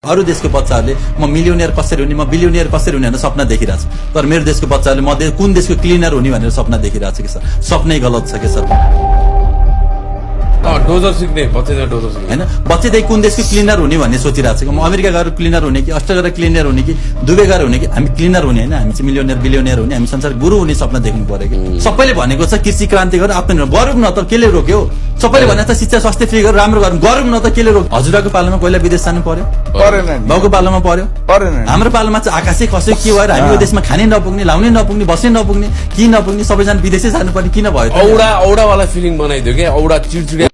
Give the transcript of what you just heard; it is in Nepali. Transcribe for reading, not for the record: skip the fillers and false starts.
अरू देशको बच्चाहरूले म मिलियनियर कसरी हुने, म बिलियनियर कसरी हुने भनेर सपना देखिरहेको छु। तर मेरो देशको बच्चाहरूले म कुन देशको क्लिनर हुने भनेर सपना देखिरहेको छु कि सर। सपनै गलत छ कि सर। डोजर सिक्ने डोजर सिक्ने हैन, बच्चैदेखि कुन देशको क्लिनर हुने भन्ने सोचिरहेको छ कि म अमेरिका गएर क्लिनर हुने कि अस्ट्रेलिया गएर क्लिनर हुने कि दुबई गएर हुने कि हामी क्लिनर हुने हैन, हामी चाहिँ मिलियनियर बिलियनियर हुने, हामी संसार गुरु हुने सपना देख्नु पर्यो कि। सबैले भनेको छ कृषि क्रान्ति गरेर आफ्नो गरौँ न त, केले रोक्यो? सबैले भने त शिक्षा स्वास्थ्य फ्री गरेर राम्रो गरौँ न त, केले रोक्यो? हजुरको पालामा पहिला विदेश जानु पर्यो? परेन। बाउको पालामा पर्यो? परेन। हाम्रो पालामा चाहिँ आकाशै खस्यो के भएर हामी यो देशमा खानै नपुग्ने, लाउनै नपुग्ने, बस्नै नपुग्ने, कि नपुग्ने, सबैजना विदेशै जानु पर्ने किन भयो त? औडावाला फिलिङ बनाइदियो क्या, औडा चिडचिडिया